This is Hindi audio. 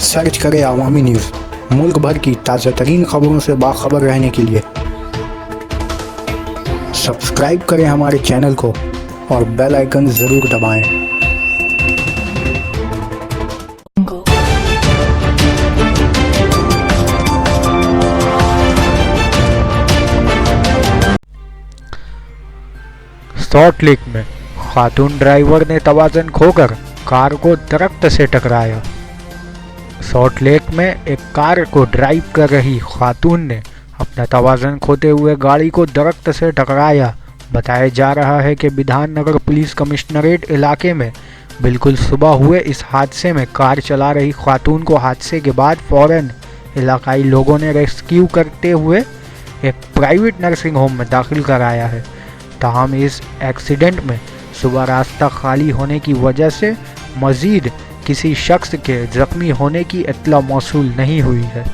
सर्च करें अवामी न्यूज़। मुल्क भर की ताज़ा तरीन खबरों से बाखबर रहने के लिए सब्सक्राइब करें हमारे चैनल को और बेल आइकन ज़रूर दबाएं। सॉल्ट लेक में खातून ड्राइवर ने तवाज़ुन खोकर कार को दरख्त से टकराया। सॉल्ट लेक में एक कार को ड्राइव कर रही खातून ने अपना तवाज़ुन खोते हुए गाड़ी को दरख्त से टकराया। बताया जा रहा है कि विधाननगर पुलिस कमिश्नरेट इलाके में बिल्कुल सुबह हुए इस हादसे में कार चला रही खातून को हादसे के बाद फौरन इलाकाई लोगों ने रेस्क्यू करते हुए एक प्राइवेट नर्सिंग होम में दाखिल कराया है। ताहम इस एक्सीडेंट में सुबह रास्ता खाली होने की वजह से मज़ीद किसी शख्स के ज़ख्मी होने की इत्तला मौसूल नहीं हुई है।